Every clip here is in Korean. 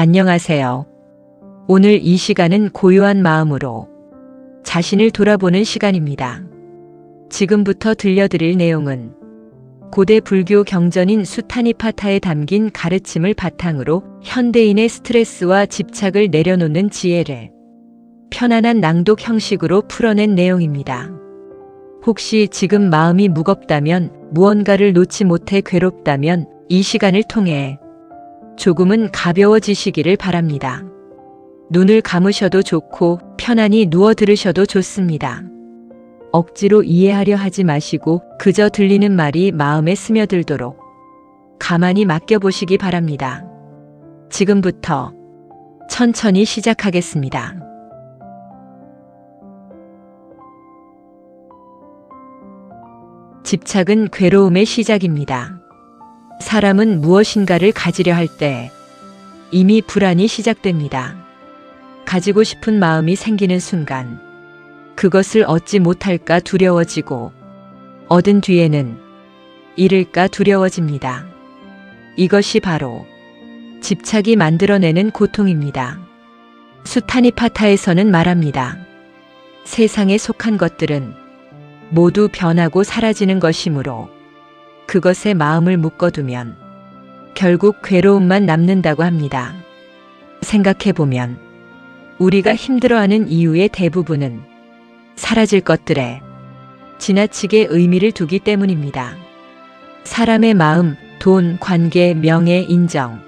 안녕하세요. 오늘 이 시간은 고요한 마음으로 자신을 돌아보는 시간입니다. 지금부터 들려드릴 내용은 고대 불교 경전인 수타니파타에 담긴 가르침을 바탕으로 현대인의 스트레스와 집착을 내려놓는 지혜를 편안한 낭독 형식으로 풀어낸 내용입니다. 혹시 지금 마음이 무겁다면, 무언가를 놓지 못해 괴롭다면 이 시간을 통해 조금은 가벼워지시기를 바랍니다. 눈을 감으셔도 좋고 편안히 누워 들으셔도 좋습니다. 억지로 이해하려 하지 마시고 그저 들리는 말이 마음에 스며들도록 가만히 맡겨보시기 바랍니다. 지금부터 천천히 시작하겠습니다. 집착은 괴로움의 시작입니다. 사람은 무엇인가를 가지려 할 때 이미 불안이 시작됩니다. 가지고 싶은 마음이 생기는 순간 그것을 얻지 못할까 두려워지고 얻은 뒤에는 잃을까 두려워집니다. 이것이 바로 집착이 만들어내는 고통입니다. 수타니파타에서는 말합니다. 세상에 속한 것들은 모두 변하고 사라지는 것이므로 그것에 마음을 묶어두면 결국 괴로움만 남는다고 합니다. 생각해보면 우리가 힘들어하는 이유의 대부분은 사라질 것들에 지나치게 의미를 두기 때문입니다. 사람의 마음, 돈, 관계, 명예, 인정,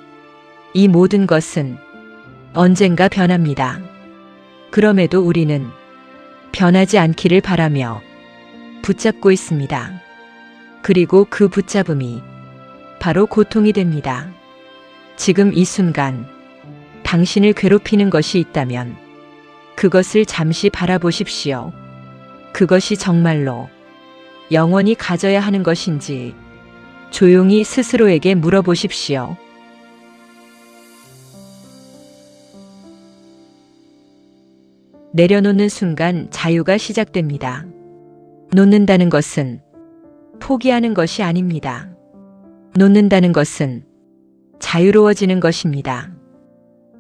이 모든 것은 언젠가 변합니다. 그럼에도 우리는 변하지 않기를 바라며 붙잡고 있습니다. 그리고 그 붙잡음이 바로 고통이 됩니다. 지금 이 순간 당신을 괴롭히는 것이 있다면 그것을 잠시 바라보십시오. 그것이 정말로 영원히 가져야 하는 것인지 조용히 스스로에게 물어보십시오. 내려놓는 순간 자유가 시작됩니다. 놓는다는 것은 포기하는 것이 아닙니다. 놓는다는 것은 자유로워지는 것입니다.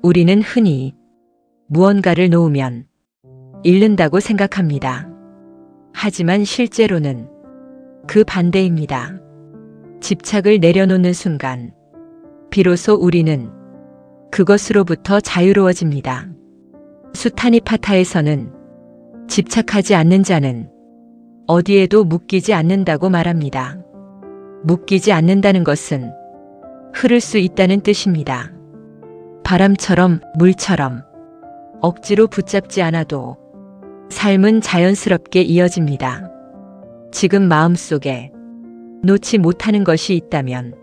우리는 흔히 무언가를 놓으면 잃는다고 생각합니다. 하지만 실제로는 그 반대입니다. 집착을 내려놓는 순간 비로소 우리는 그것으로부터 자유로워집니다. 수타니파타에서는 집착하지 않는 자는 어디에도 묶이지 않는다고 말합니다. 묶이지 않는다는 것은 흐를 수 있다는 뜻입니다. 바람처럼, 물처럼 억지로 붙잡지 않아도 삶은 자연스럽게 이어집니다. 지금 마음속에 놓지 못하는 것이 있다면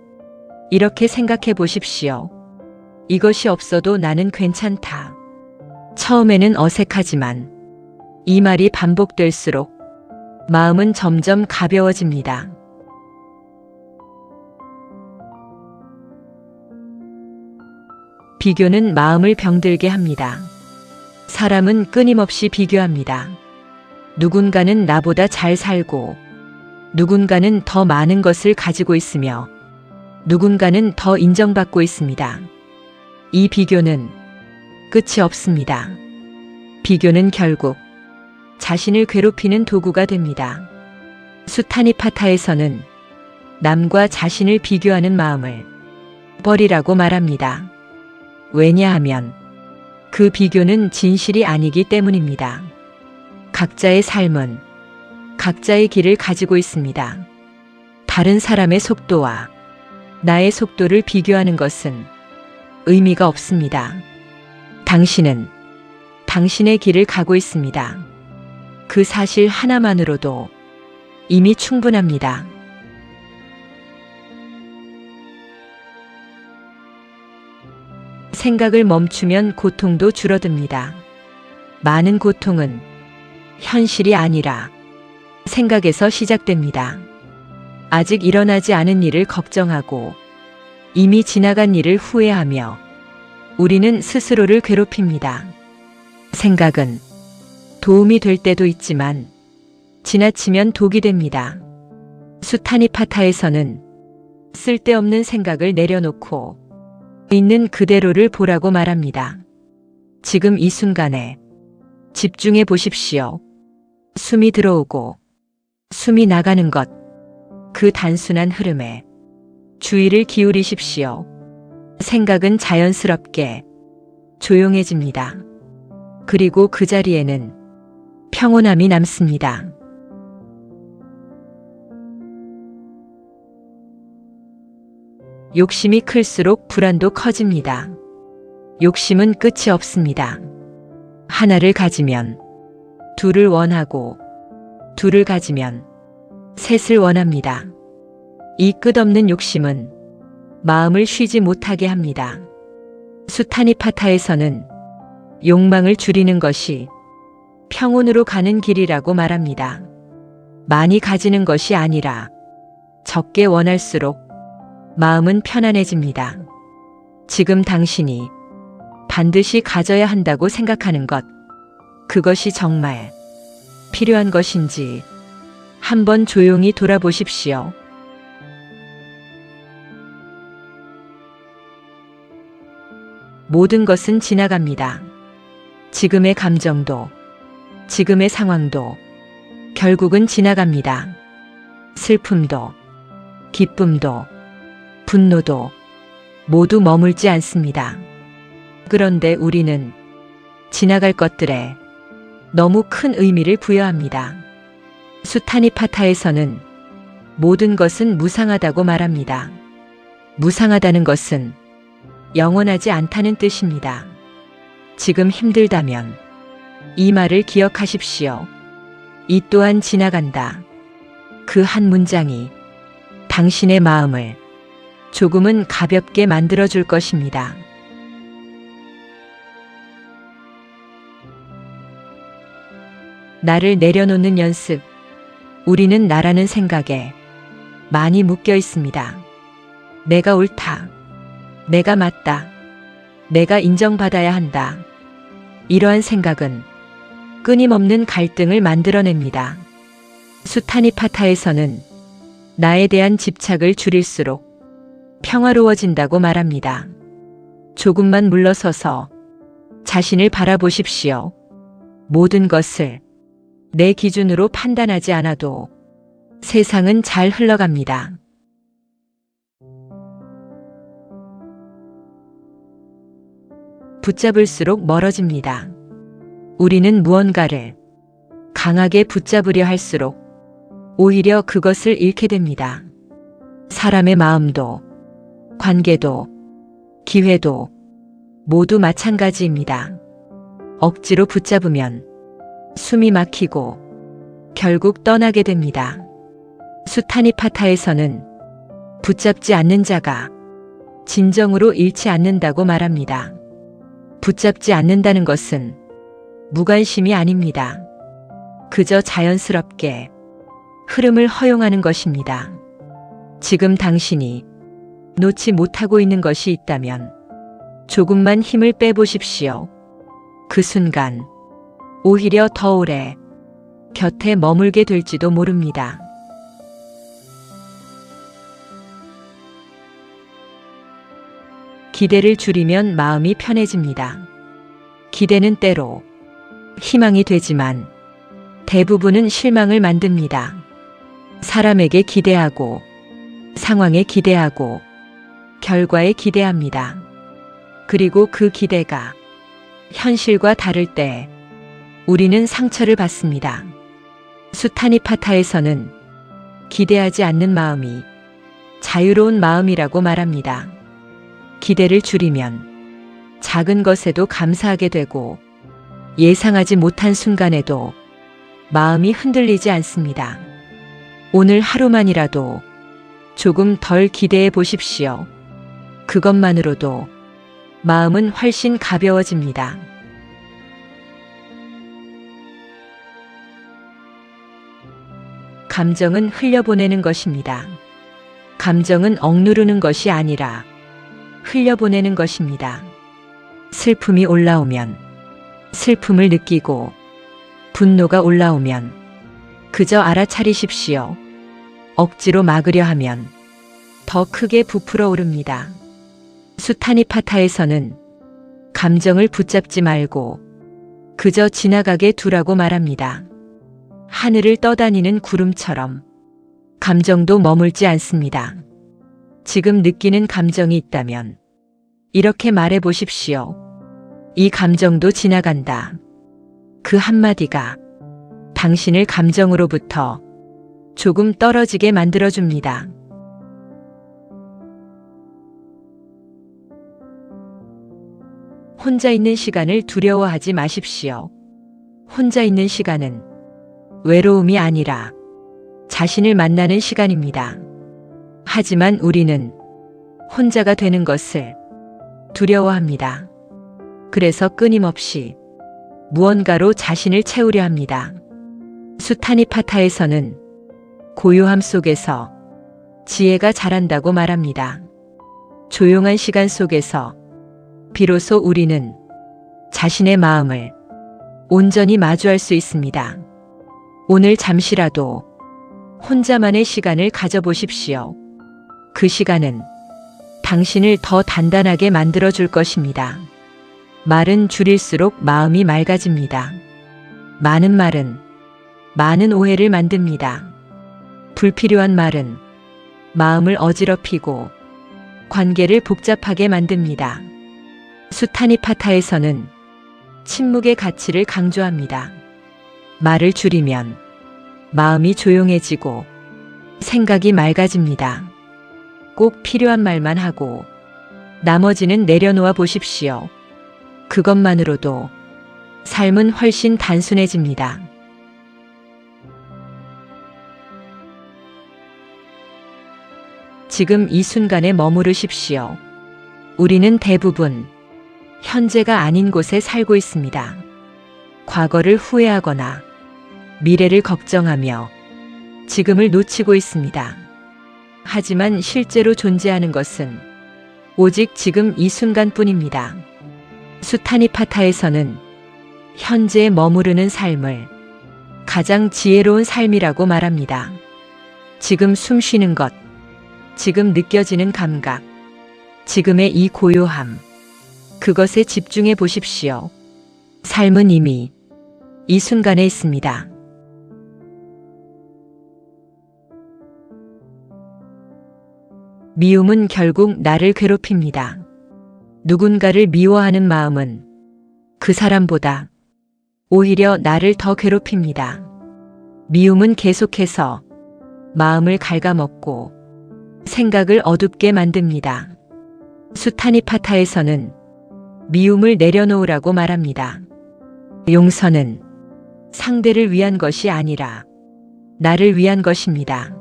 이렇게 생각해 보십시오. 이것이 없어도 나는 괜찮다. 처음에는 어색하지만 이 말이 반복될수록 마음은 점점 가벼워집니다. 비교는 마음을 병들게 합니다. 사람은 끊임없이 비교합니다. 누군가는 나보다 잘 살고, 누군가는 더 많은 것을 가지고 있으며, 누군가는 더 인정받고 있습니다. 이 비교는 끝이 없습니다. 비교는 결국 자신을 괴롭히는 도구가 됩니다. 수타니파타에서는 남과 자신을 비교하는 마음을 버리라고 말합니다. 왜냐하면 그 비교는 진실이 아니기 때문입니다. 각자의 삶은 각자의 길을 가지고 있습니다. 다른 사람의 속도와 나의 속도를 비교하는 것은 의미가 없습니다. 당신은 당신의 길을 가고 있습니다. 그 사실 하나만으로도 이미 충분합니다. 생각을 멈추면 고통도 줄어듭니다. 많은 고통은 현실이 아니라 생각에서 시작됩니다. 아직 일어나지 않은 일을 걱정하고 이미 지나간 일을 후회하며 우리는 스스로를 괴롭힙니다. 생각은 도움이 될 때도 있지만 지나치면 독이 됩니다. 수타니파타에서는 쓸데없는 생각을 내려놓고 있는 그대로를 보라고 말합니다. 지금 이 순간에 집중해 보십시오. 숨이 들어오고 숨이 나가는 것, 그 단순한 흐름에 주의를 기울이십시오. 생각은 자연스럽게 조용해집니다. 그리고 그 자리에는 평온함이 남습니다. 욕심이 클수록 불안도 커집니다. 욕심은 끝이 없습니다. 하나를 가지면 둘을 원하고 둘을 가지면 셋을 원합니다. 이 끝없는 욕심은 마음을 쉬지 못하게 합니다. 수타니파타에서는 욕망을 줄이는 것이 평온으로 가는 길이라고 말합니다. 많이 가지는 것이 아니라 적게 원할수록 마음은 편안해집니다. 지금 당신이 반드시 가져야 한다고 생각하는 것, 그것이 정말 필요한 것인지 한번 조용히 돌아보십시오. 모든 것은 지나갑니다. 지금의 감정도, 지금의 상황도 결국은 지나갑니다. 슬픔도, 기쁨도, 분노도 모두 머물지 않습니다. 그런데 우리는 지나갈 것들에 너무 큰 의미를 부여합니다. 수타니파타에서는 모든 것은 무상하다고 말합니다. 무상하다는 것은 영원하지 않다는 뜻입니다. 지금 힘들다면 이 말을 기억하십시오. 이 또한 지나간다. 그 한 문장이 당신의 마음을 조금은 가볍게 만들어줄 것입니다. 나를 내려놓는 연습. 우리는 나라는 생각에 많이 묶여 있습니다. 내가 옳다. 내가 맞다. 내가 인정받아야 한다. 이러한 생각은 끊임없는 갈등을 만들어냅니다. 수타니파타에서는 나에 대한 집착을 줄일수록 평화로워진다고 말합니다. 조금만 물러서서 자신을 바라보십시오. 모든 것을 내 기준으로 판단하지 않아도 세상은 잘 흘러갑니다. 붙잡을수록 멀어집니다. 우리는 무언가를 강하게 붙잡으려 할수록 오히려 그것을 잃게 됩니다. 사람의 마음도, 관계도, 기회도 모두 마찬가지입니다. 억지로 붙잡으면 숨이 막히고 결국 떠나게 됩니다. 수타니파타에서는 붙잡지 않는 자가 진정으로 잃지 않는다고 말합니다. 붙잡지 않는다는 것은 무관심이 아닙니다. 그저 자연스럽게 흐름을 허용하는 것입니다. 지금 당신이 놓지 못하고 있는 것이 있다면 조금만 힘을 빼보십시오. 그 순간 오히려 더 오래 곁에 머물게 될지도 모릅니다. 기대를 줄이면 마음이 편해집니다. 기대는 때로 희망이 되지만 대부분은 실망을 만듭니다. 사람에게 기대하고 상황에 기대하고 결과에 기대합니다. 그리고 그 기대가 현실과 다를 때 우리는 상처를 받습니다. 수타니파타에서는 기대하지 않는 마음이 자유로운 마음이라고 말합니다. 기대를 줄이면 작은 것에도 감사하게 되고 예상하지 못한 순간에도 마음이 흔들리지 않습니다. 오늘 하루만이라도 조금 덜 기대해 보십시오. 그것만으로도 마음은 훨씬 가벼워집니다. 감정은 흘려보내는 것입니다. 감정은 억누르는 것이 아니라 흘려보내는 것입니다. 슬픔이 올라오면 슬픔을 느끼고 분노가 올라오면 그저 수타니파타에서는 감정을 붙잡지 말고 그저 지나가게 두라고 말합니다. 하늘을 떠다니는 구름처럼 감정도 머물지 않습니다. 지금 느끼는 감정이 있다면 이렇게 말해 보십시오. 이 감정도 지나간다. 그 한마디가 당신을 감정으로부터 조금 떨어지게 만들어줍니다. 혼자 있는 시간을 두려워하지 마십시오. 혼자 있는 시간은 외로움이 아니라 자신을 만나는 시간입니다. 하지만 우리는 혼자가 되는 것을 두려워합니다. 그래서 끊임없이 무언가로 자신을 채우려 합니다. 수타니파타에서는 고요함 속에서 지혜가 자란다고 말합니다. 조용한 시간 속에서 비로소 우리는 자신의 마음을 온전히 마주할 수 있습니다. 오늘 잠시라도 혼자만의 시간을 가져보십시오. 그 시간은 당신을 더 단단하게 만들어줄 것입니다. 말은 줄일수록 마음이 맑아집니다. 많은 말은 많은 오해를 만듭니다. 불필요한 말은 마음을 어지럽히고 관계를 복잡하게 만듭니다. 수타니파타에서는 침묵의 가치를 강조합니다. 말을 줄이면 마음이 조용해지고 생각이 맑아집니다. 꼭 필요한 말만 하고 나머지는 내려놓아 보십시오. 그것만으로도 삶은 훨씬 단순해집니다. 지금 이 순간에 머무르십시오. 우리는 대부분 현재가 아닌 곳에 살고 있습니다. 과거를 후회하거나 미래를 걱정하며 지금을 놓치고 있습니다. 하지만 실제로 존재하는 것은 오직 지금 이 순간뿐입니다. 수타니파타에서는 현재에 머무르는 삶을 가장 지혜로운 삶이라고 말합니다. 지금 숨 쉬는 것, 지금 느껴지는 감각, 지금의 이 고요함, 그것에 집중해 보십시오. 삶은 이미 이 순간에 있습니다. 미움은 결국 나를 괴롭힙니다. 누군가를 미워하는 마음은 그 사람보다 오히려 나를 더 괴롭힙니다. 미움은 계속해서 마음을 갉아먹고 생각을 어둡게 만듭니다. 수타니파타에서는 미움을 내려놓으라고 말합니다. 용서는 상대를 위한 것이 아니라 나를 위한 것입니다.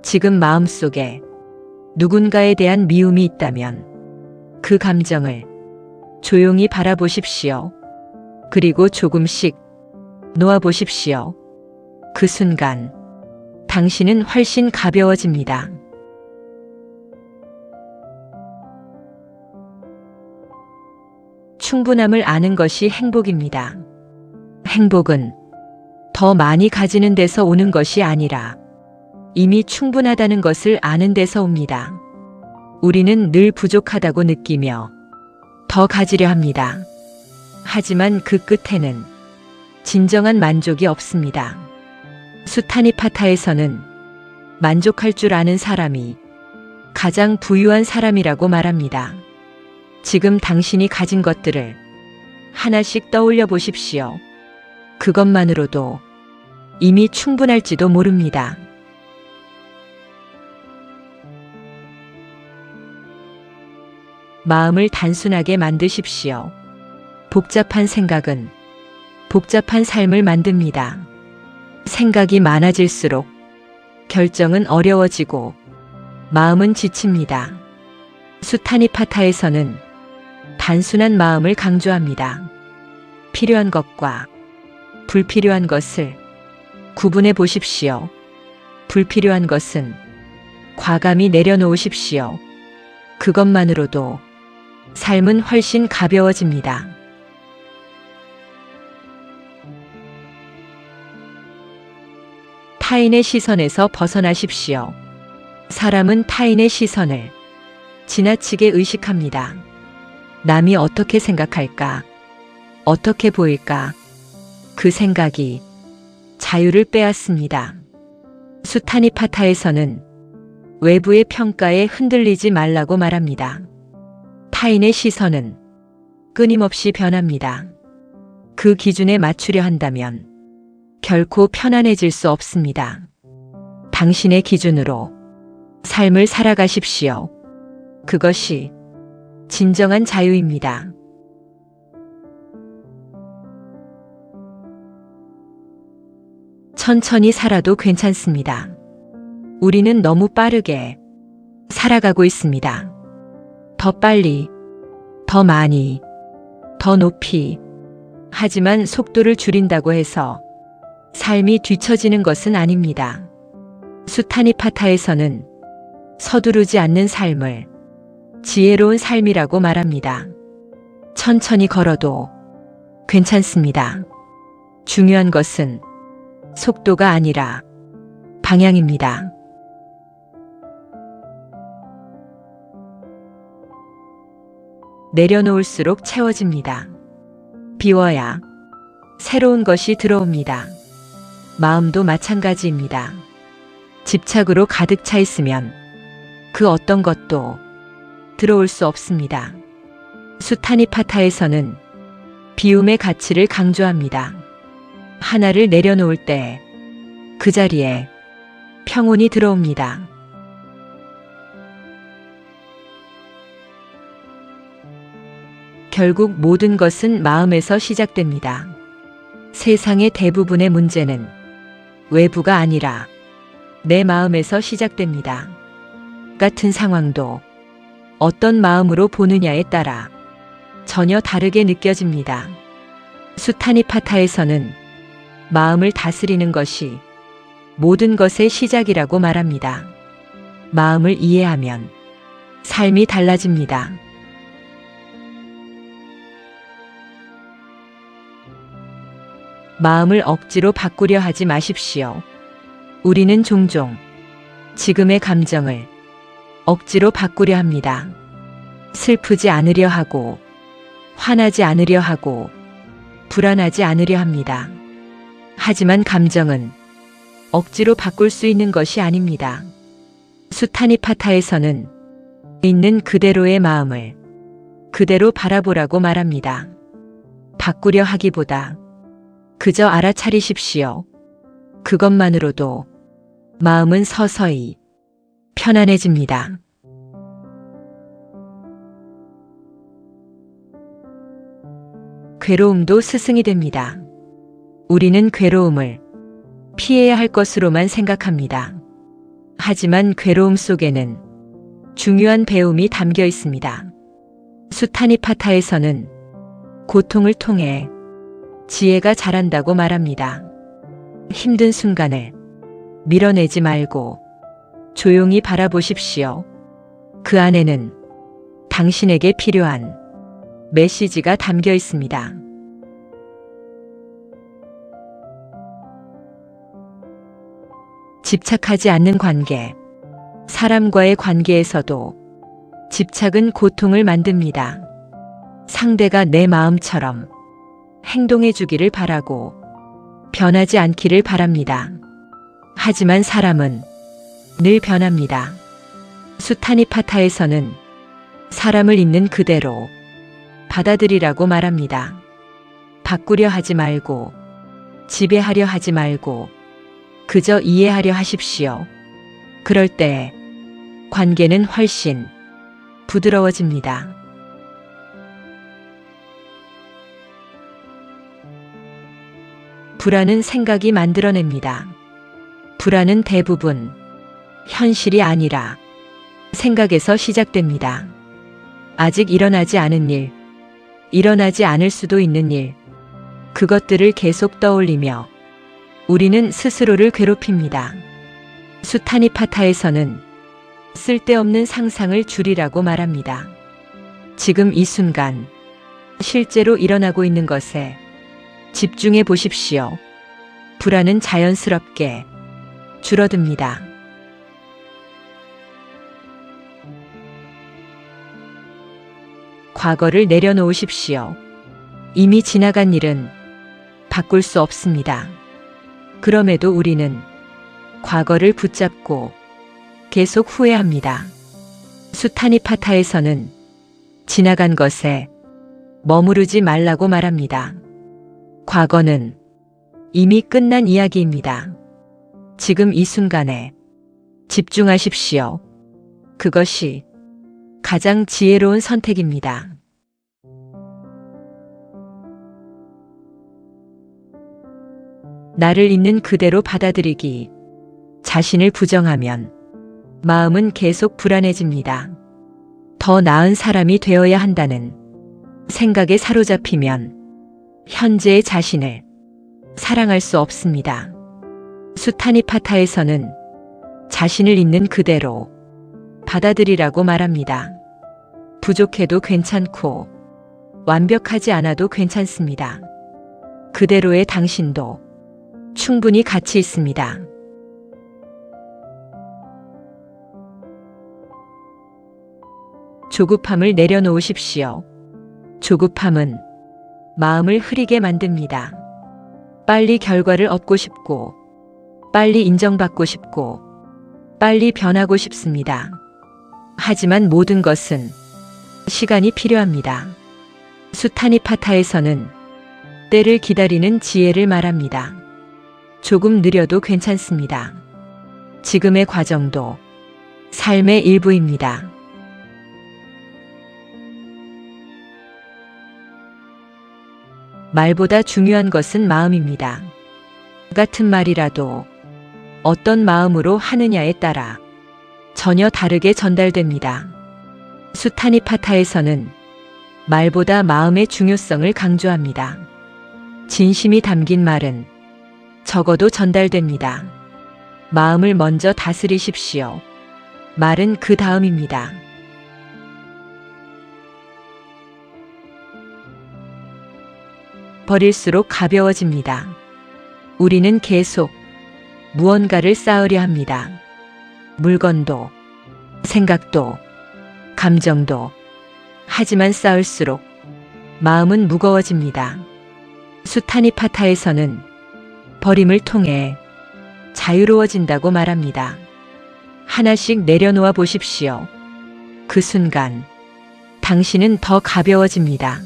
지금 마음속에 누군가에 대한 미움이 있다면 그 감정을 조용히 바라보십시오. 그리고 조금씩 놓아보십시오. 그 순간 당신은 훨씬 가벼워집니다. 충분함을 아는 것이 행복입니다. 행복은 더 많이 가지는 데서 오는 것이 아니라 이미 충분하다는 것을 아는 데서 옵니다. 우리는 늘 부족하다고 느끼며 더 가지려 합니다. 하지만 그 끝에는 진정한 만족이 없습니다. 수타니파타에서는 만족할 줄 아는 사람이 가장 부유한 사람이라고 말합니다. 지금 당신이 가진 것들을 하나씩 떠올려 보십시오. 그것만으로도 이미 충분할지도 모릅니다. 마음을 단순하게 만드십시오. 복잡한 생각은 복잡한 삶을 만듭니다. 생각이 많아질수록 결정은 어려워지고 마음은 지칩니다. 수타니파타에서는 단순한 마음을 강조합니다. 필요한 것과 불필요한 것을 구분해 보십시오. 불필요한 것은 과감히 내려놓으십시오. 그것만으로도 삶은 훨씬 가벼워집니다. 타인의 시선에서 벗어나십시오. 사람은 타인의 시선을 지나치게 의식합니다. 남이 어떻게 생각할까? 어떻게 보일까? 그 생각이 자유를 빼앗습니다. 수타니파타에서는 외부의 평가에 흔들리지 말라고 말합니다. 타인의 시선은 끊임없이 변합니다. 그 기준에 맞추려 한다면 결코 편안해질 수 없습니다. 당신의 기준으로 삶을 살아가십시오. 그것이 진정한 자유입니다. 천천히 살아도 괜찮습니다. 우리는 너무 빠르게 살아가고 있습니다. 더 빨리, 더 많이, 더 높이. 하지만 속도를 줄인다고 해서 삶이 뒤처지는 것은 아닙니다. 수타니파타에서는 서두르지 않는 삶을 지혜로운 삶이라고 말합니다. 천천히 걸어도 괜찮습니다. 중요한 것은 속도가 아니라 방향입니다. 내려놓을수록 채워집니다. 비워야 새로운 것이 들어옵니다. 마음도 마찬가지입니다. 집착으로 가득 차 있으면 그 어떤 것도 들어올 수 없습니다. 수타니파타에서는 비움의 가치를 강조합니다. 하나를 내려놓을 때 그 자리에 평온이 들어옵니다. 결국 모든 것은 마음에서 시작됩니다. 세상의 대부분의 문제는 외부가 아니라 내 마음에서 시작됩니다. 같은 상황도 어떤 마음으로 보느냐에 따라 전혀 다르게 느껴집니다. 수타니파타에서는 마음을 다스리는 것이 모든 것의 시작이라고 말합니다. 마음을 이해하면 삶이 달라집니다. 마음을 억지로 바꾸려 하지 마십시오. 우리는 종종 지금의 감정을 억지로 바꾸려 합니다. 슬프지 않으려 하고, 화나지 않으려 하고, 불안하지 않으려 합니다. 하지만 감정은 억지로 바꿀 수 있는 것이 아닙니다. 수타니파타에서는 있는 그대로의 마음을 그대로 바라보라고 말합니다. 바꾸려 하기보다 그저 알아차리십시오. 그것만으로도 마음은 서서히 편안해집니다. 괴로움도 스승이 됩니다. 우리는 괴로움을 피해야 할 것으로만 생각합니다. 하지만 괴로움 속에는 중요한 배움이 담겨 있습니다. 수타니파타에서는 고통을 통해 지혜가 자란다고 말합니다. 힘든 순간을 밀어내지 말고 조용히 바라보십시오. 그 안에는 당신에게 필요한 메시지가 담겨 있습니다. 집착하지 않는 관계. 사람과의 관계에서도 집착은 고통을 만듭니다. 상대가 내 마음처럼 행동해 주기를 바라고 변하지 않기를 바랍니다. 하지만 사람은 늘 변합니다. 수타니파타에서는 사람을 있는 그대로 받아들이라고 말합니다. 바꾸려 하지 말고, 지배하려 하지 말고, 그저 이해하려 하십시오. 그럴 때 관계는 훨씬 부드러워집니다. 불안은 생각이 만들어냅니다. 불안은 대부분 현실이 아니라 생각에서 시작됩니다. 아직 일어나지 않은 일, 일어나지 않을 수도 있는 일, 그것들을 계속 떠올리며 우리는 스스로를 괴롭힙니다. 수타니파타에서는 쓸데없는 상상을 줄이라고 말합니다. 지금 이 순간 실제로 일어나고 있는 것에 집중해 보십시오. 불안은 자연스럽게 줄어듭니다. 과거를 내려놓으십시오. 이미 지나간 일은 바꿀 수 없습니다. 그럼에도 우리는 과거를 붙잡고 계속 후회합니다. 수타니파타에서는 지나간 것에 머무르지 말라고 말합니다. 과거는 이미 끝난 이야기입니다. 지금 이 순간에 집중하십시오. 그것이 가장 지혜로운 선택입니다. 나를 있는 그대로 받아들이기. 자신을 부정하면 마음은 계속 불안해집니다. 더 나은 사람이 되어야 한다는 생각에 사로잡히면 현재의 자신을 사랑할 수 없습니다. 수타니파타에서는 자신을 있는 그대로 받아들이라고 말합니다. 부족해도 괜찮고 완벽하지 않아도 괜찮습니다. 그대로의 당신도 충분히 가치 있습니다. 조급함을 내려놓으십시오. 조급함은 마음을 흐리게 만듭니다. 빨리 결과를 얻고 싶고, 빨리 인정받고 싶고, 빨리 변하고 싶습니다. 하지만 모든 것은 시간이 필요합니다. 수타니파타에서는 때를 기다리는 지혜를 말합니다. 조금 느려도 괜찮습니다. 지금의 과정도 삶의 일부입니다. 말보다 중요한 것은 마음입니다. 같은 말이라도 어떤 마음으로 하느냐에 따라 전혀 다르게 전달됩니다. 수타니파타에서는 말보다 마음의 중요성을 강조합니다. 진심이 담긴 말은 적어도 전달됩니다. 마음을 먼저 다스리십시오. 말은 그 다음입니다. 버릴수록 가벼워집니다. 우리는 계속 무언가를 쌓으려 합니다. 물건도, 생각도, 감정도. 하지만 쌓을수록 마음은 무거워집니다. 수타니파타에서는 버림을 통해 자유로워진다고 말합니다. 하나씩 내려놓아 보십시오. 그 순간 당신은 더 가벼워집니다.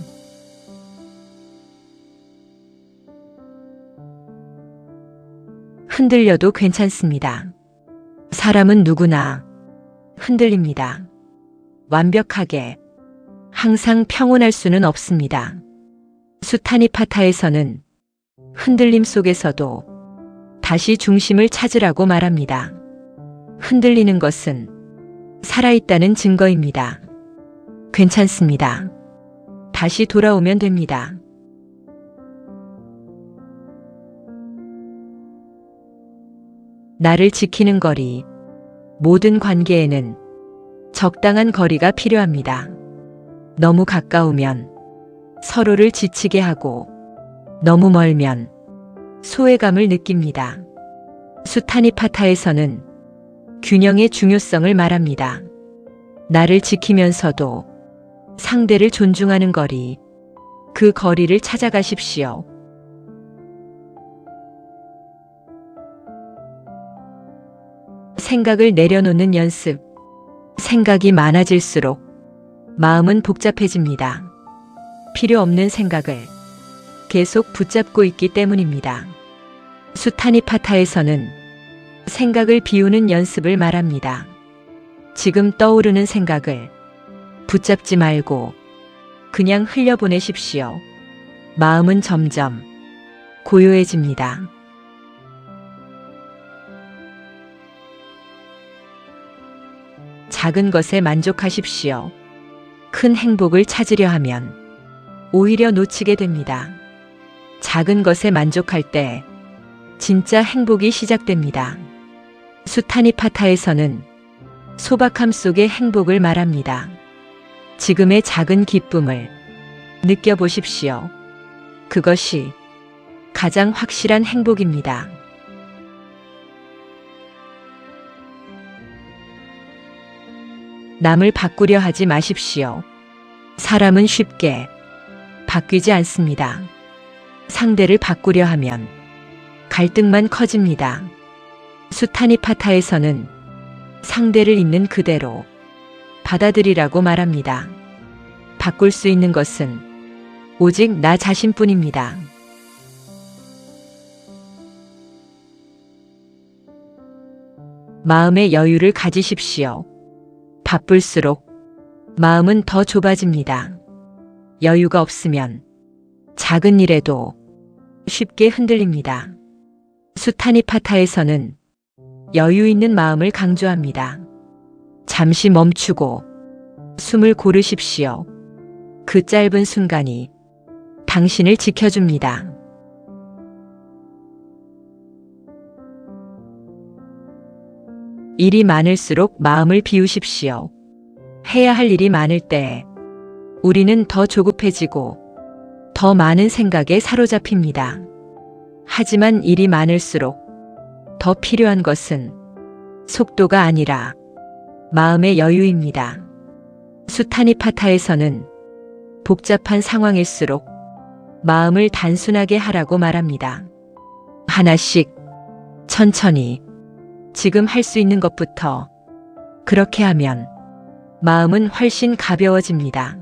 흔들려도 괜찮습니다. 사람은 누구나 흔들립니다. 완벽하게 항상 평온할 수는 없습니다. 수타니파타에서는 흔들림 속에서도 다시 중심을 찾으라고 말합니다. 흔들리는 것은 살아있다는 증거입니다. 괜찮습니다. 다시 돌아오면 됩니다. 나를 지키는 거리. 모든 관계에는 적당한 거리가 필요합니다. 너무 가까우면 서로를 지치게 하고 너무 멀면 소외감을 느낍니다. 수타니파타에서는 균형의 중요성을 말합니다. 나를 지키면서도 상대를 존중하는 거리. 그 거리를 찾아가십시오. 생각을 내려놓는 연습. 생각이 많아질수록 마음은 복잡해집니다. 필요 없는 생각을 계속 붙잡고 있기 때문입니다. 수타니파타에서는 생각을 비우는 연습을 말합니다. 지금 떠오르는 생각을 붙잡지 말고 그냥 흘려보내십시오. 마음은 점점 고요해집니다. 작은 것에 만족하십시오. 큰 행복을 찾으려 하면 오히려 놓치게 됩니다. 작은 것에 만족할 때 진짜 행복이 시작됩니다. 수타니파타에서는 소박함 속의 행복을 말합니다. 지금의 작은 기쁨을 느껴보십시오. 그것이 가장 확실한 행복입니다. 남을 바꾸려 하지 마십시오. 사람은 쉽게 바뀌지 않습니다. 상대를 바꾸려 하면 갈등만 커집니다. 수타니파타에서는 상대를 있는 그대로 받아들이라고 말합니다. 바꿀 수 있는 것은 오직 나 자신뿐입니다. 마음의 여유를 가지십시오. 바쁠수록 마음은 더 좁아집니다. 여유가 없으면 작은 일에도 쉽게 흔들립니다. 수타니파타에서는 여유 있는 마음을 강조합니다. 잠시 멈추고 숨을 고르십시오. 그 짧은 순간이 당신을 지켜줍니다. 일이 많을수록 마음을 비우십시오. 해야 할 일이 많을 때 우리는 더 조급해지고 더 많은 생각에 사로잡힙니다. 하지만 일이 많을수록 더 필요한 것은 속도가 아니라 마음의 여유입니다. 수타니파타에서는 복잡한 상황일수록 마음을 단순하게 하라고 말합니다. 하나씩 천천히 지금 할 수 있는 것부터 그렇게 하면 마음은 훨씬 가벼워집니다.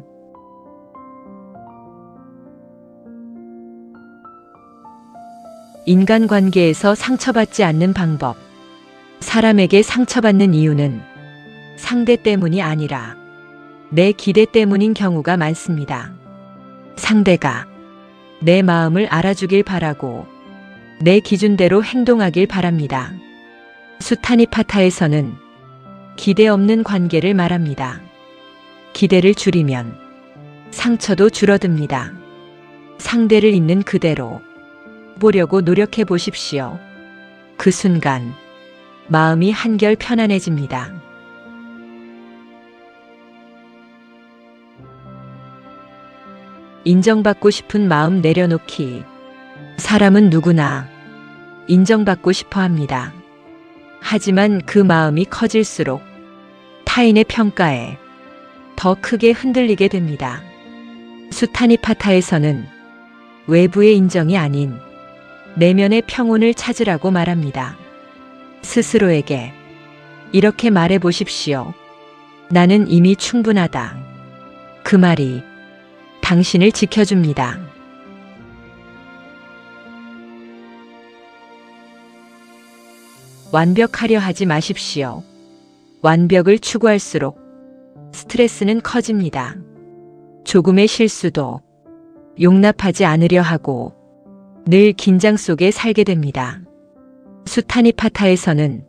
인간관계에서 상처받지 않는 방법. 사람에게 상처받는 이유는 상대 때문이 아니라 내 기대 때문인 경우가 많습니다. 상대가 내 마음을 알아주길 바라고 내 기준대로 행동하길 바랍니다. 수타니파타에서는 기대 없는 관계를 말합니다. 기대를 줄이면 상처도 줄어듭니다. 상대를 있는 그대로 보려고 노력해 보십시오. 그 순간 마음이 한결 편안해집니다. 인정받고 싶은 마음 내려놓기. 사람은 누구나 인정받고 싶어 합니다. 하지만 그 마음이 커질수록 타인의 평가에 더 크게 흔들리게 됩니다. 수타니파타에서는 외부의 인정이 아닌 내면의 평온을 찾으라고 말합니다. 스스로에게 이렇게 말해 보십시오. 나는 이미 충분하다. 그 말이 당신을 지켜줍니다. 완벽하려 하지 마십시오. 완벽을 추구할수록 스트레스는 커집니다. 조금의 실수도 용납하지 않으려 하고 늘 긴장 속에 살게 됩니다. 수타니파타에서는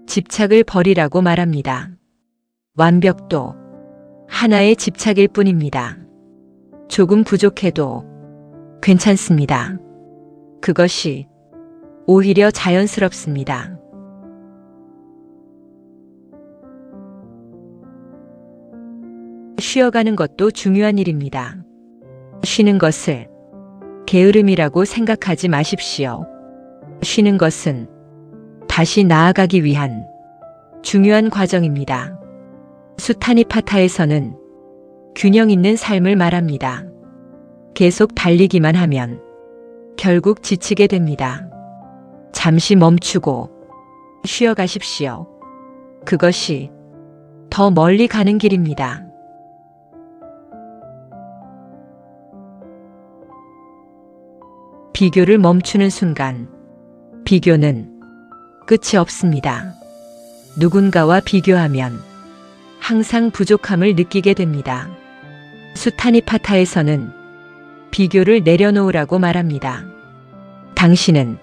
집착을 버리라고 말합니다. 완벽도 하나의 집착일 뿐입니다. 조금 부족해도 괜찮습니다. 그것이 오히려 자연스럽습니다. 쉬어가는 것도 중요한 일입니다. 쉬는 것을 게으름이라고 생각하지 마십시오. 쉬는 것은 다시 나아가기 위한 중요한 과정입니다. 수타니파타에서는 균형 있는 삶을 말합니다. 계속 달리기만 하면 결국 지치게 됩니다. 잠시 멈추고 쉬어가십시오. 그것이 더 멀리 가는 길입니다. 비교를 멈추는 순간, 비교는 끝이 없습니다. 누군가와 비교하면 항상 부족함을 느끼게 됩니다. 수타니파타에서는 비교를 내려놓으라고 말합니다. 당신은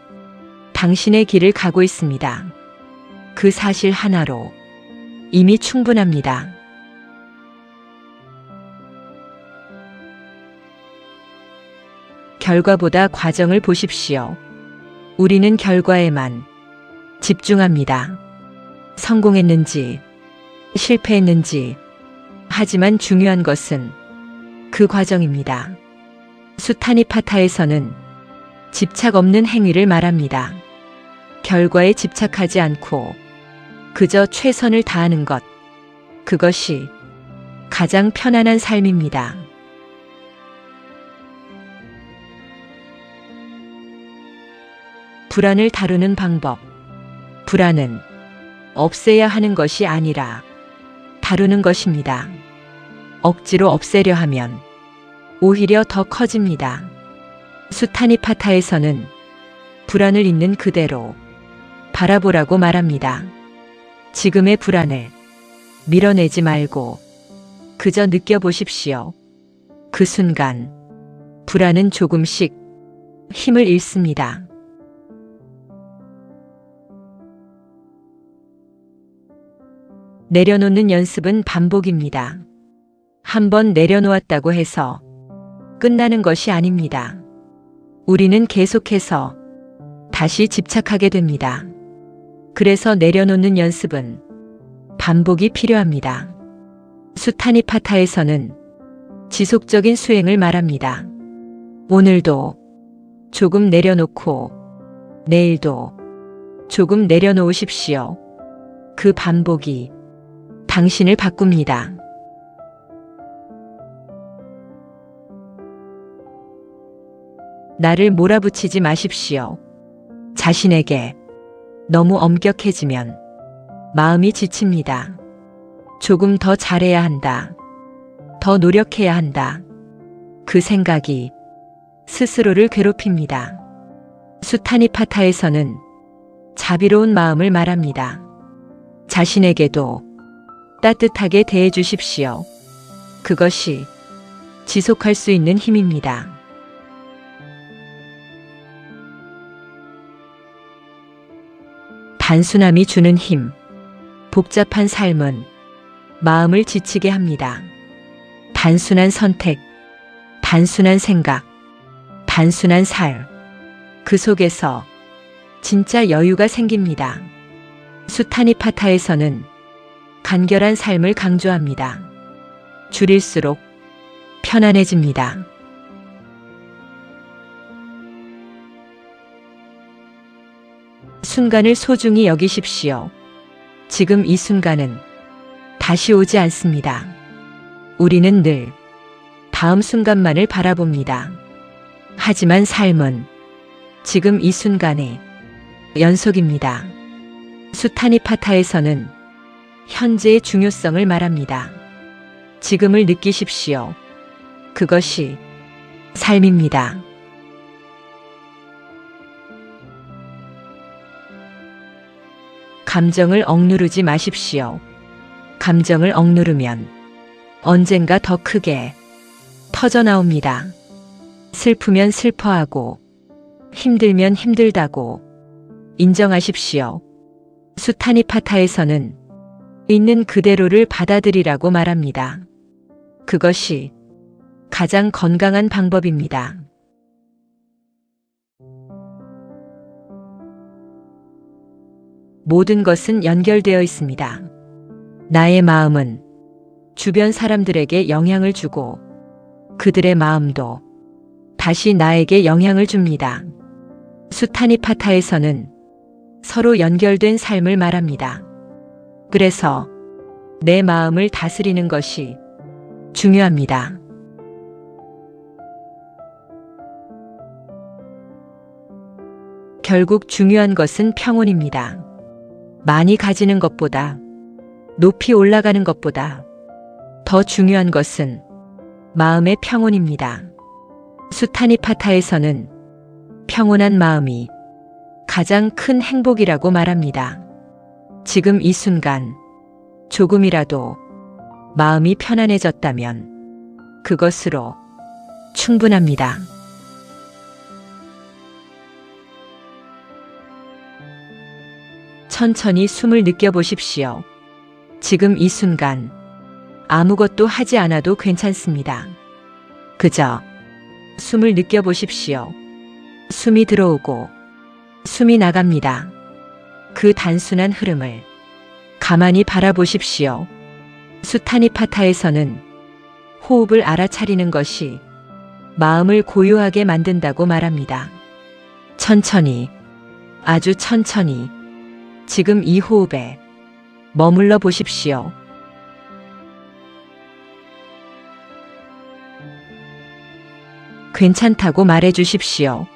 당신의 길을 가고 있습니다. 그 사실 하나로 이미 충분합니다. 결과보다 과정을 보십시오. 우리는 결과에만 집중합니다. 성공했는지, 실패했는지. 하지만 중요한 것은 그 과정입니다. 수타니파타에서는 집착 없는 행위를 말합니다. 결과에 집착하지 않고 그저 최선을 다하는 것. 그것이 가장 편안한 삶입니다. 불안을 다루는 방법. 불안은 없애야 하는 것이 아니라 다루는 것입니다. 억지로 없애려 하면 오히려 더 커집니다. 수타니파타에서는 불안을 있는 그대로 바라보라고 말합니다. 지금의 불안을 밀어내지 말고 그저 느껴보십시오. 그 순간 불안은 조금씩 힘을 잃습니다. 내려놓는 연습은 반복입니다. 한번 내려놓았다고 해서 끝나는 것이 아닙니다. 우리는 계속해서 다시 집착하게 됩니다. 그래서 내려놓는 연습은 반복이 필요합니다. 수타니파타에서는 지속적인 수행을 말합니다. 오늘도 조금 내려놓고 내일도 조금 내려놓으십시오. 그 반복이 당신을 바꿉니다. 나를 몰아붙이지 마십시오. 자신에게 너무 엄격해지면 마음이 지칩니다. 조금 더 잘해야 한다. 더 노력해야 한다. 그 생각이 스스로를 괴롭힙니다. 수타니파타에서는 자비로운 마음을 말합니다. 자신에게도 따뜻하게 대해 주십시오. 그것이 지속할 수 있는 힘입니다. 단순함이 주는 힘. 복잡한 삶은 마음을 지치게 합니다. 단순한 선택, 단순한 생각, 단순한 삶. 그 속에서 진짜 여유가 생깁니다. 수타니파타에서는 간결한 삶을 강조합니다. 줄일수록 편안해집니다. 순간을 소중히 여기십시오. 지금 이 순간은 다시 오지 않습니다. 우리는 늘 다음 순간만을 바라봅니다. 하지만 삶은 지금 이 순간의 연속입니다. 수타니파타에서는 현재의 중요성을 말합니다. 지금을 느끼십시오. 그것이 삶입니다. 감정을 억누르지 마십시오. 감정을 억누르면 언젠가 더 크게 터져나옵니다. 슬프면 슬퍼하고 힘들면 힘들다고 인정하십시오. 수타니파타에서는 있는 그대로를 받아들이라고 말합니다. 그것이 가장 건강한 방법입니다. 모든 것은 연결되어 있습니다. 나의 마음은 주변 사람들에게 영향을 주고 그들의 마음도 다시 나에게 영향을 줍니다. 수타니파타에서는 서로 연결된 삶을 말합니다. 그래서 내 마음을 다스리는 것이 중요합니다. 결국 중요한 것은 평온입니다. 많이 가지는 것보다, 높이 올라가는 것보다 더 중요한 것은 마음의 평온입니다. 수타니파타에서는 평온한 마음이 가장 큰 행복이라고 말합니다. 지금 이 순간 조금이라도 마음이 편안해졌다면 그것으로 충분합니다. 천천히 숨을 느껴보십시오. 지금 이 순간 아무것도 하지 않아도 괜찮습니다. 그저 숨을 느껴보십시오. 숨이 들어오고 숨이 나갑니다. 그 단순한 흐름을 가만히 바라보십시오. 수타니파타에서는 호흡을 알아차리는 것이 마음을 고요하게 만든다고 말합니다. 천천히, 아주 천천히 지금 이 호흡에 머물러 보십시오. 괜찮다고 말해 주십시오.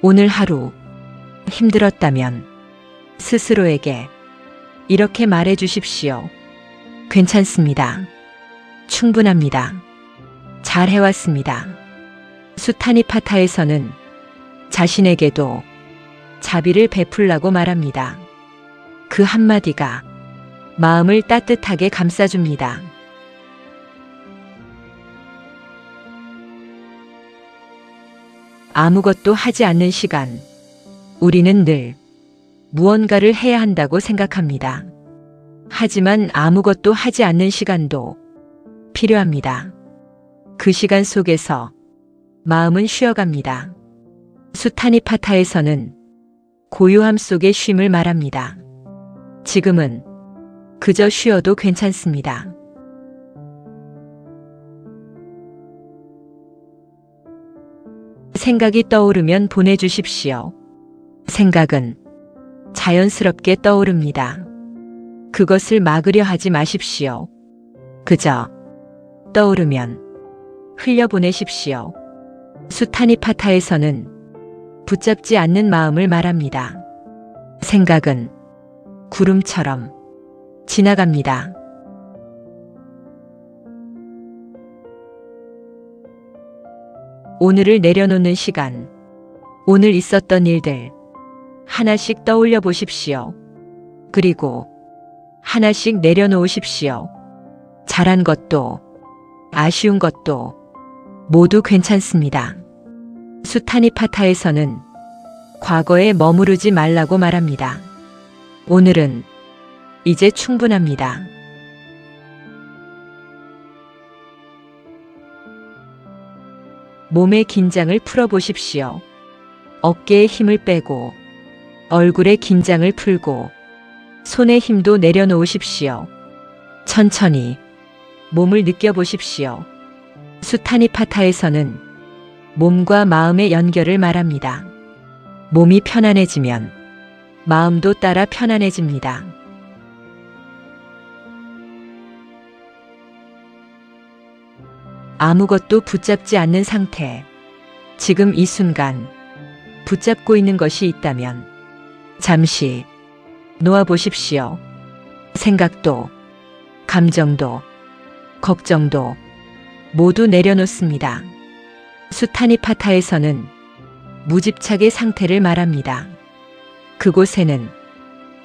오늘 하루 힘들었다면 스스로에게 이렇게 말해 주십시오. 괜찮습니다. 충분합니다. 잘 해왔습니다. 수타니파타에서는 자신에게도 자비를 베풀라고 말합니다. 그 한마디가 마음을 따뜻하게 감싸줍니다. 아무것도 하지 않는 시간. 우리는 늘 무언가를 해야 한다고 생각합니다. 하지만 아무것도 하지 않는 시간도 필요합니다. 그 시간 속에서 마음은 쉬어갑니다. 수타니파타에서는 고요함 속의 쉼을 말합니다. 지금은 그저 쉬어도 괜찮습니다. 생각이 떠오르면 보내주십시오. 생각은 자연스럽게 떠오릅니다. 그것을 막으려 하지 마십시오. 그저 떠오르면 흘려보내십시오. 수타니파타에서는 붙잡지 않는 마음을 말합니다. 생각은 구름처럼 지나갑니다. 오늘을 내려놓는 시간. 오늘 있었던 일들 하나씩 떠올려 보십시오. 그리고 하나씩 내려놓으십시오. 잘한 것도 아쉬운 것도 모두 괜찮습니다. 수타니파타에서는 과거에 머무르지 말라고 말합니다. 오늘은 이제 충분합니다. 몸의 긴장을 풀어보십시오. 어깨에 힘을 빼고 얼굴의 긴장을 풀고 손의 힘도 내려놓으십시오. 천천히 몸을 느껴보십시오. 수타니파타에서는 몸과 마음의 연결을 말합니다. 몸이 편안해지면 마음도 따라 편안해집니다. 아무것도 붙잡지 않는 상태. 지금 이 순간 붙잡고 있는 것이 있다면 잠시 놓아보십시오. 생각도, 감정도, 걱정도 모두 내려놓습니다. 수타니파타에서는 무집착의 상태를 말합니다. 그곳에는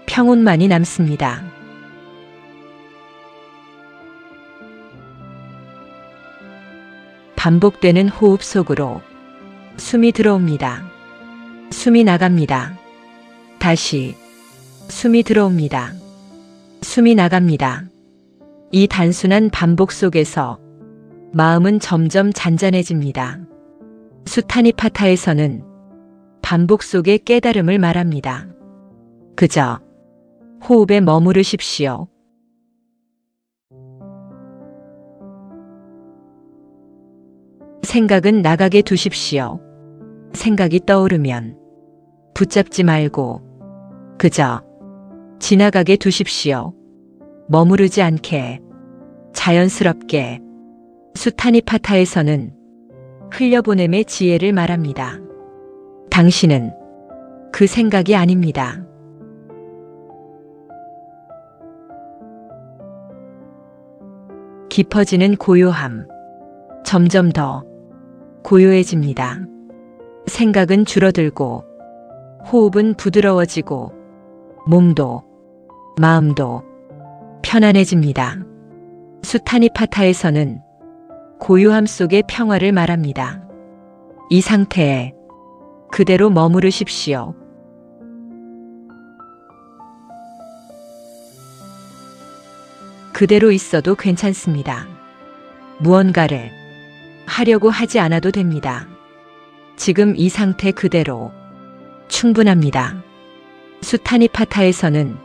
평온만이 남습니다. 반복되는 호흡 속으로 숨이 들어옵니다. 숨이 나갑니다. 다시 숨이 들어옵니다. 숨이 나갑니다. 이 단순한 반복 속에서 마음은 점점 잔잔해집니다. 수타니파타에서는 반복 속의 깨달음을 말합니다. 그저 호흡에 머무르십시오. 생각은 나가게 두십시오. 생각이 떠오르면 붙잡지 말고 그저 지나가게 두십시오. 머무르지 않게 자연스럽게. 수타니파타에서는 흘려보냄의 지혜를 말합니다. 당신은 그 생각이 아닙니다. 깊어지는 고요함. 점점 더 고요해집니다. 생각은 줄어들고 호흡은 부드러워지고 몸도 마음도 편안해집니다. 수타니파타에서는 고요함 속의 평화를 말합니다. 이 상태에 그대로 머무르십시오. 그대로 있어도 괜찮습니다. 무언가를 하려고 하지 않아도 됩니다. 지금 이 상태 그대로 충분합니다. 수타니파타에서는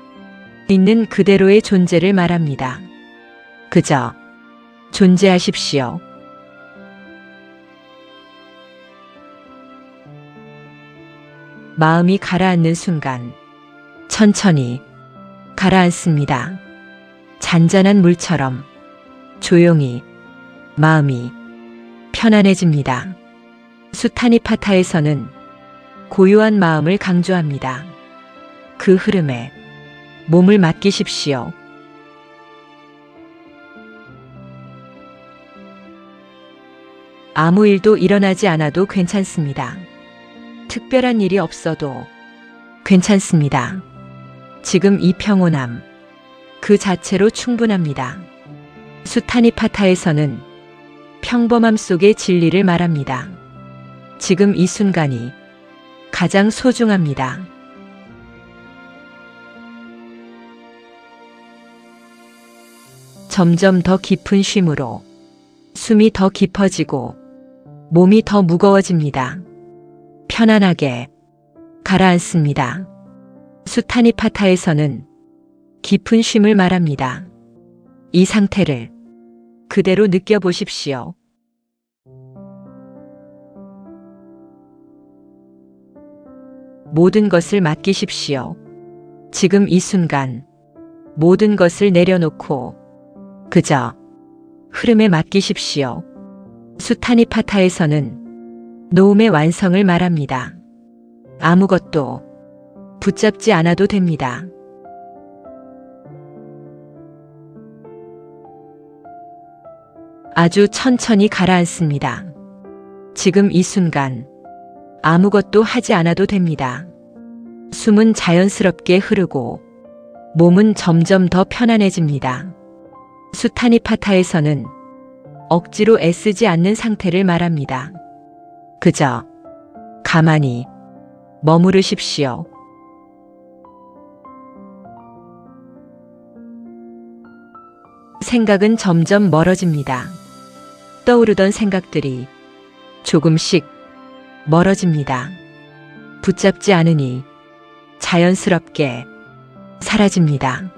있는 그대로의 존재를 말합니다. 그저 존재하십시오. 마음이 가라앉는 순간 천천히 가라앉습니다. 잔잔한 물처럼 조용히 마음이 편안해집니다. 수타니파타에서는 고요한 마음을 강조합니다. 그 흐름에 몸을 맡기십시오. 아무 일도 일어나지 않아도 괜찮습니다. 특별한 일이 없어도 괜찮습니다. 지금 이 평온함, 그 자체로 충분합니다. 수타니파타에서는 평범함 속의 진리를 말합니다. 지금 이 순간이 가장 소중합니다. 점점 더 깊은 쉼으로 숨이 더 깊어지고 몸이 더 무거워집니다. 편안하게 가라앉습니다. 수타니파타에서는 깊은 쉼을 말합니다. 이 상태를 그대로 느껴보십시오. 모든 것을 맡기십시오. 지금 이 순간 모든 것을 내려놓고 그저 흐름에 맡기십시오. 수타니파타에서는 노음의 완성을 말합니다. 아무것도 붙잡지 않아도 됩니다. 아주 천천히 가라앉습니다. 지금 이 순간 아무것도 하지 않아도 됩니다. 숨은 자연스럽게 흐르고 몸은 점점 더 편안해집니다. 수타니파타에서는 억지로 애쓰지 않는 상태를 말합니다. 그저 가만히 머무르십시오. 생각은 점점 멀어집니다. 떠오르던 생각들이 조금씩 멀어집니다. 붙잡지 않으니 자연스럽게 사라집니다.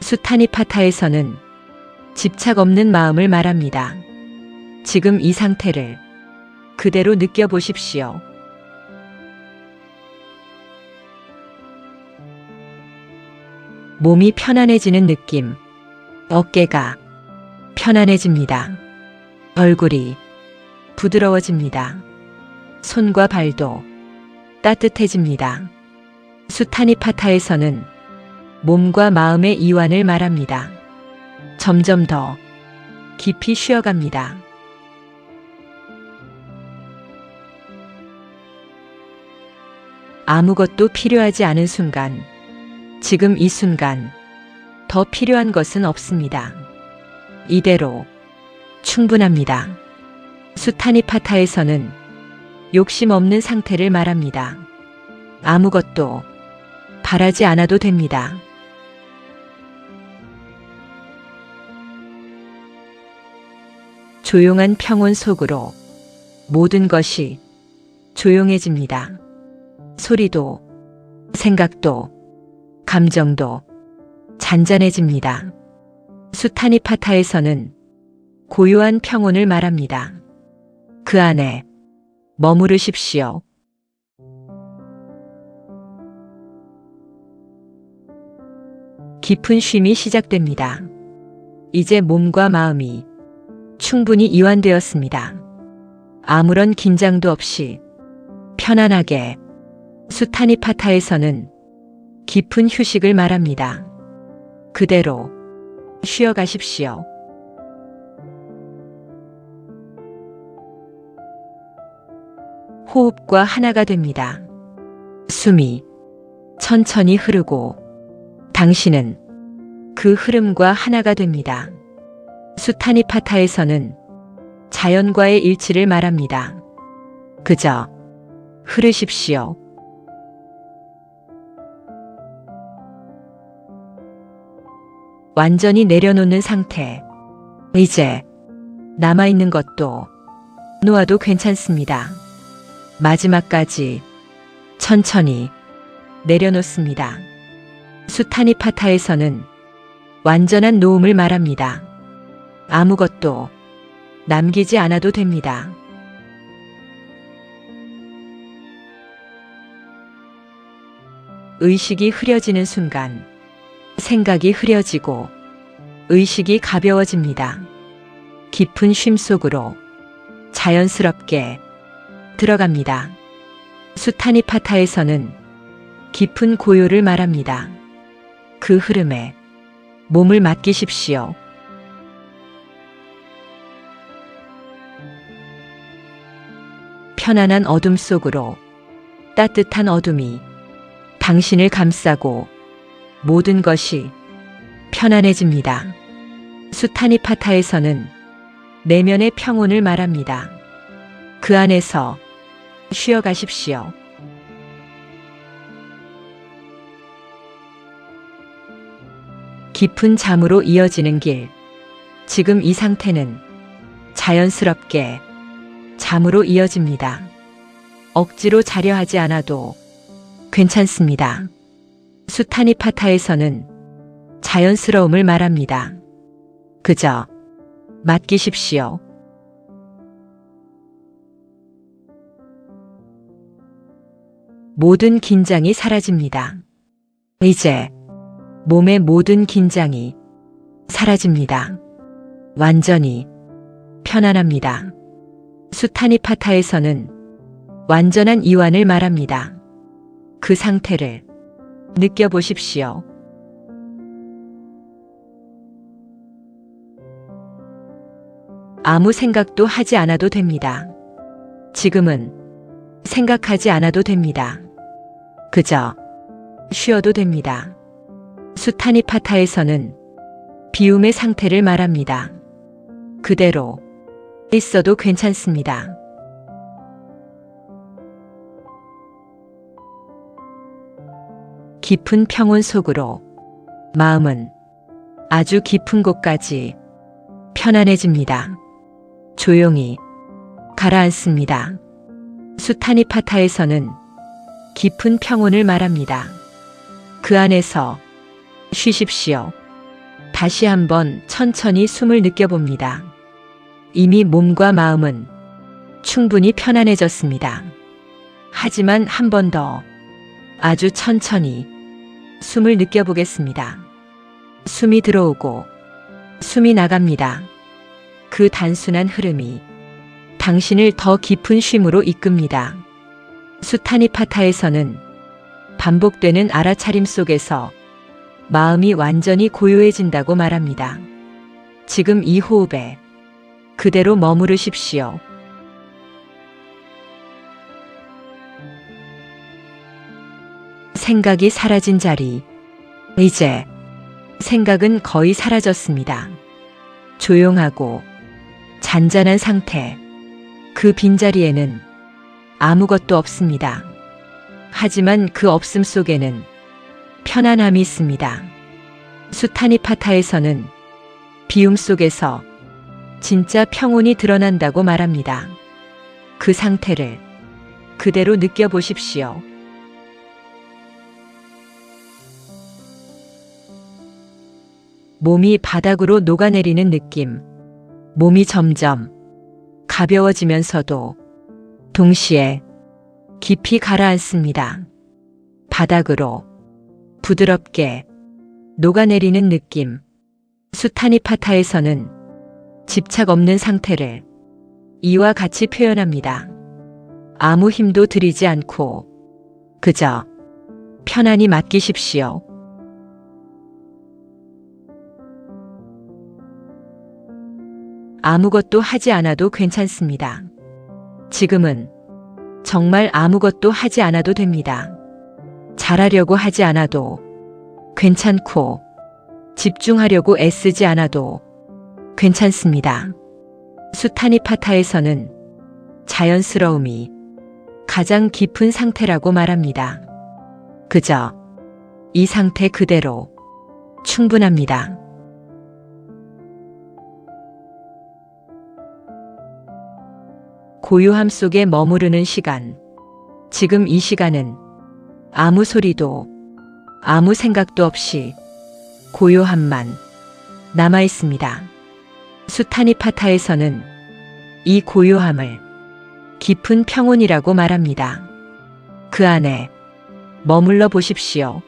수타니파타에서는 집착 없는 마음을 말합니다. 지금 이 상태를 그대로 느껴보십시오. 몸이 편안해지는 느낌, 어깨가 편안해집니다. 얼굴이 부드러워집니다. 손과 발도 따뜻해집니다. 수타니파타에서는 몸과 마음의 이완을 말합니다. 점점 더 깊이 쉬어갑니다. 아무것도 필요하지 않은 순간, 지금 이 순간 더 필요한 것은 없습니다. 이대로 충분합니다. 수타니파타에서는 욕심 없는 상태를 말합니다. 아무것도 바라지 않아도 됩니다. 조용한 평온 속으로 모든 것이 조용해집니다. 소리도, 생각도, 감정도 잔잔해집니다. 수타니파타에서는 고요한 평온을 말합니다. 그 안에 머무르십시오. 깊은 쉼이 시작됩니다. 이제 몸과 마음이 충분히 이완되었습니다. 아무런 긴장도 없이 편안하게 수타니파타에서는 깊은 휴식을 말합니다. 그대로 쉬어가십시오. 호흡과 하나가 됩니다. 숨이 천천히 흐르고 당신은 그 흐름과 하나가 됩니다. 수타니파타에서는 자연과의 일치를 말합니다. 그저 흐르십시오. 완전히 내려놓는 상태. 이제 남아있는 것도 놓아도 괜찮습니다. 마지막까지 천천히 내려놓습니다. 수타니파타에서는 완전한 노음을 말합니다. 아무것도 남기지 않아도 됩니다. 의식이 흐려지는 순간 생각이 흐려지고 의식이 가벼워집니다. 깊은 쉼 속으로 자연스럽게 들어갑니다. 수타니파타에서는 깊은 고요를 말합니다. 그 흐름에 몸을 맡기십시오. 편안한 어둠 속으로 따뜻한 어둠이 당신을 감싸고 모든 것이 편안해집니다. 수타니파타에서는 내면의 평온을 말합니다. 그 안에서 쉬어가십시오. 깊은 잠으로 이어지는 길. 지금 이 상태는 자연스럽게 잠으로 이어집니다. 억지로 자려 하지 않아도 괜찮습니다. 수타니파타에서는 자연스러움을 말합니다. 그저 맡기십시오. 모든 긴장이 사라집니다. 이제 몸의 모든 긴장이 사라집니다. 완전히 편안합니다. 수타니파타에서는 완전한 이완을 말합니다. 그 상태를 느껴보십시오. 아무 생각도 하지 않아도 됩니다. 지금은 생각하지 않아도 됩니다. 그저 쉬어도 됩니다. 수타니파타에서는 비움의 상태를 말합니다. 그대로 있어도 괜찮습니다. 깊은 평온 속으로 마음은 아주 깊은 곳까지 편안해집니다. 조용히 가라앉습니다. 수타니파타에서는 깊은 평온을 말합니다. 그 안에서 쉬십시오. 다시 한번 천천히 숨을 느껴봅니다. 이미 몸과 마음은 충분히 편안해졌습니다. 하지만 한 번 더 아주 천천히 숨을 느껴보겠습니다. 숨이 들어오고 숨이 나갑니다. 그 단순한 흐름이 당신을 더 깊은 쉼으로 이끕니다. 수타니파타에서는 반복되는 알아차림 속에서 마음이 완전히 고요해진다고 말합니다. 지금 이 호흡에 그대로 머무르십시오. 생각이 사라진 자리. 이제 생각은 거의 사라졌습니다. 조용하고 잔잔한 상태. 그 빈자리에는 아무것도 없습니다. 하지만 그 없음 속에는 편안함이 있습니다. 수타니파타에서는 비움 속에서 진짜 평온이 드러난다고 말합니다. 그 상태를 그대로 느껴보십시오. 몸이 바닥으로 녹아내리는 느낌. 몸이 점점 가벼워지면서도 동시에 깊이 가라앉습니다. 바닥으로 부드럽게 녹아내리는 느낌. 수타니파타에서는 집착 없는 상태를 이와 같이 표현합니다. 아무 힘도 들이지 않고 그저 편안히 맡기십시오. 아무것도 하지 않아도 괜찮습니다. 지금은 정말 아무것도 하지 않아도 됩니다. 잘하려고 하지 않아도 괜찮고 집중하려고 애쓰지 않아도 괜찮습니다. 수타니파타에서는 자연스러움이 가장 깊은 상태라고 말합니다. 그저 이 상태 그대로 충분합니다. 고요함 속에 머무르는 시간. 지금 이 시간은 아무 소리도 아무 생각도 없이 고요함만 남아 있습니다. 수타니파타에서는 이 고요함을 깊은 평온이라고 말합니다. 그 안에 머물러 보십시오.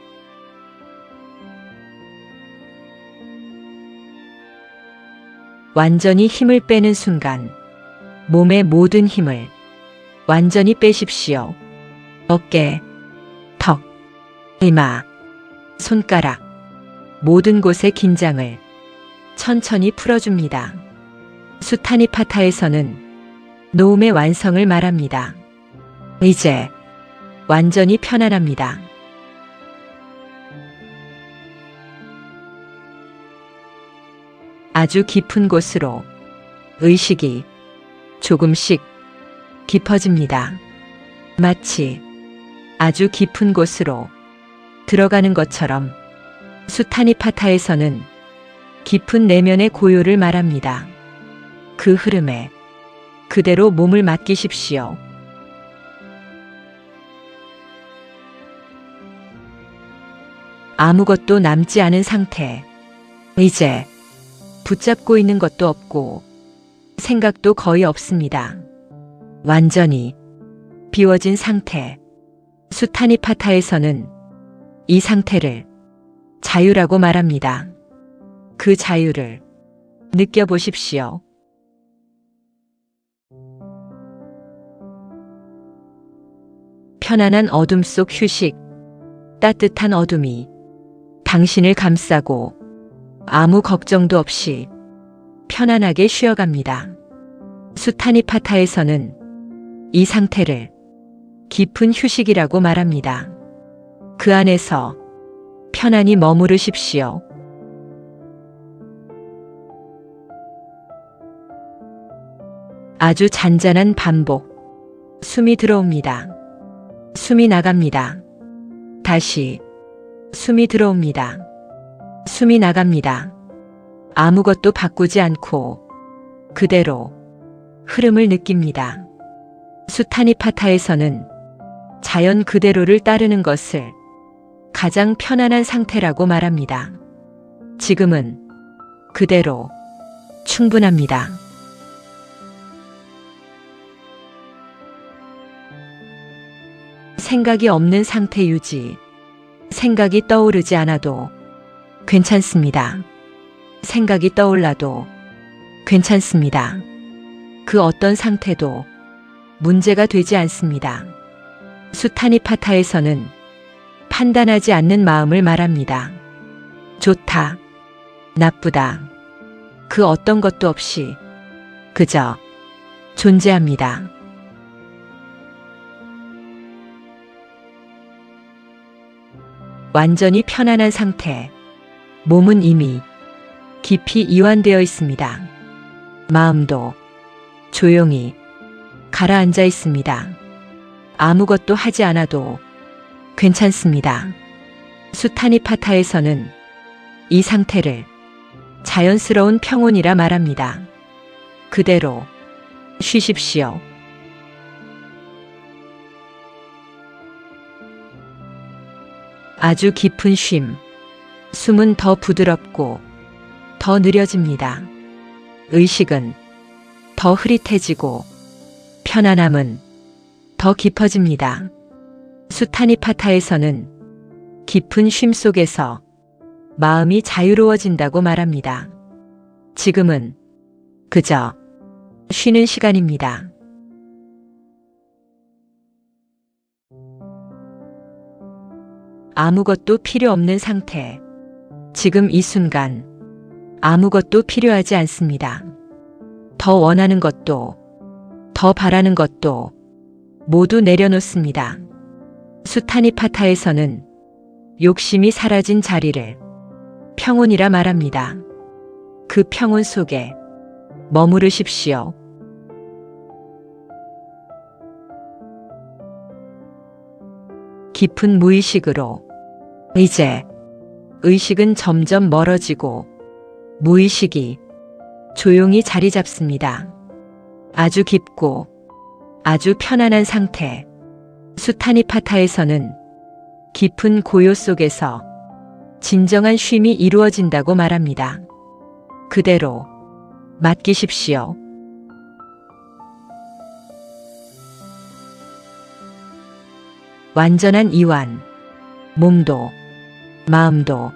완전히 힘을 빼는 순간 몸의 모든 힘을 완전히 빼십시오. 어깨, 턱, 이마, 손가락, 모든 곳의 긴장을 천천히 풀어줍니다. 수타니파타에서는 노움의 완성을 말합니다. 이제 완전히 편안합니다. 아주 깊은 곳으로 의식이 조금씩 깊어집니다. 마치 아주 깊은 곳으로 들어가는 것처럼 수타니파타에서는 깊은 내면의 고요를 말합니다. 그 흐름에 그대로 몸을 맡기십시오. 아무것도 남지 않은 상태. 이제 붙잡고 있는 것도 없고 생각도 거의 없습니다. 완전히 비워진 상태. 수타니파타에서는 이 상태를 자유라고 말합니다. 그 자유를 느껴보십시오. 편안한 어둠 속 휴식, 따뜻한 어둠이 당신을 감싸고 아무 걱정도 없이 편안하게 쉬어갑니다. 수타니파타에서는 이 상태를 깊은 휴식이라고 말합니다. 그 안에서 편안히 머무르십시오. 아주 잔잔한 반복. 숨이 들어옵니다. 숨이 나갑니다. 다시 숨이 들어옵니다. 숨이 나갑니다. 아무것도 바꾸지 않고 그대로 흐름을 느낍니다. 수타니파타에서는 자연 그대로를 따르는 것을 가장 편안한 상태라고 말합니다. 지금은 그대로 충분합니다. 생각이 없는 상태 유지. 생각이 떠오르지 않아도 괜찮습니다. 생각이 떠올라도 괜찮습니다. 그 어떤 상태도 문제가 되지 않습니다. 수타니파타에서는 판단하지 않는 마음을 말합니다. 좋다, 나쁘다, 그 어떤 것도 없이 그저 존재합니다. 완전히 편안한 상태. 몸은 이미 깊이 이완되어 있습니다. 마음도 조용히 가라앉아 있습니다. 아무것도 하지 않아도 괜찮습니다. 수타니파타에서는 이 상태를 자연스러운 평온이라 말합니다. 그대로 쉬십시오. 아주 깊은 쉼. 숨은 더 부드럽고 더 느려집니다. 의식은 더 흐릿해지고 편안함은 더 깊어집니다. 수타니파타에서는 깊은 쉼 속에서 마음이 자유로워진다고 말합니다. 지금은 그저 쉬는 시간입니다. 아무것도 필요 없는 상태. 지금 이 순간 아무것도 필요하지 않습니다. 더 원하는 것도 더 바라는 것도 모두 내려놓습니다. 수타니파타에서는 욕심이 사라진 자리를 평온이라 말합니다. 그 평온 속에 머무르십시오. 깊은 무의식으로. 이제 의식은 점점 멀어지고 무의식이 조용히 자리 잡습니다. 아주 깊고 아주 편안한 상태. 수타니파타에서는 깊은 고요 속에서 진정한 쉼이 이루어진다고 말합니다. 그대로 맡기십시오. 완전한 이완. 몸도 마음도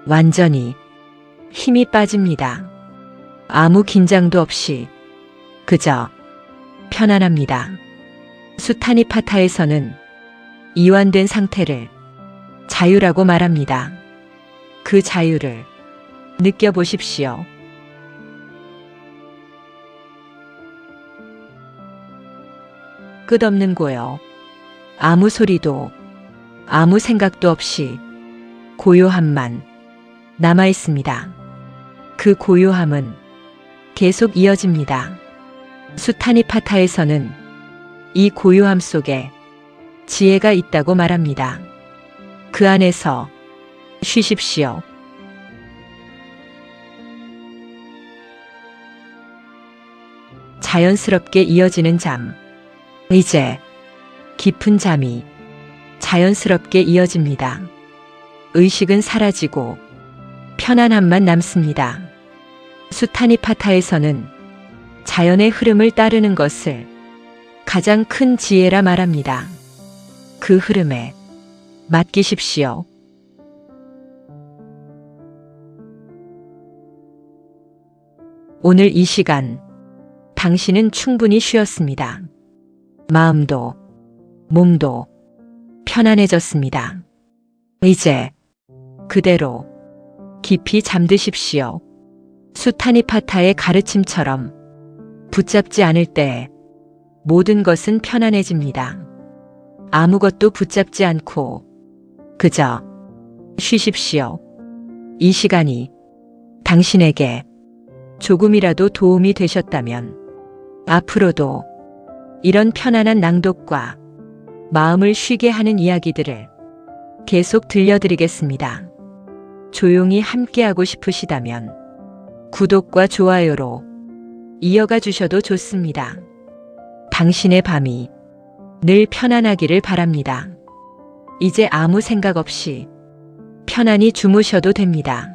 완전히 힘이 빠집니다. 아무 긴장도 없이 그저 편안합니다. 수타니파타에서는 이완된 상태를 자유라고 말합니다. 그 자유를 느껴보십시오. 끝없는 고요. 아무 소리도 아무 생각도 없이 고요함만 남아 있습니다. 그 고요함은 계속 이어집니다. 수타니파타에서는 이 고요함 속에 지혜가 있다고 말합니다. 그 안에서 쉬십시오. 자연스럽게 이어지는 잠. 이제 깊은 잠이 자연스럽게 이어집니다. 의식은 사라지고 편안함만 남습니다. 수타니파타에서는 자연의 흐름을 따르는 것을 가장 큰 지혜라 말합니다. 그 흐름에 맡기십시오. 오늘 이 시간 당신은 충분히 쉬었습니다. 마음도 몸도 편안해졌습니다. 이제 그대로 깊이 잠드십시오. 수타니파타의 가르침처럼 붙잡지 않을 때 모든 것은 편안해집니다. 아무것도 붙잡지 않고 그저 쉬십시오. 이 시간이 당신에게 조금이라도 도움이 되셨다면 앞으로도 이런 편안한 낭독과 마음을 쉬게 하는 이야기들을 계속 들려드리겠습니다. 조용히 함께하고 싶으시다면 구독과 좋아요로 이어가 주셔도 좋습니다. 당신의 밤이 늘 편안하기를 바랍니다. 이제 아무 생각 없이 편안히 주무셔도 됩니다.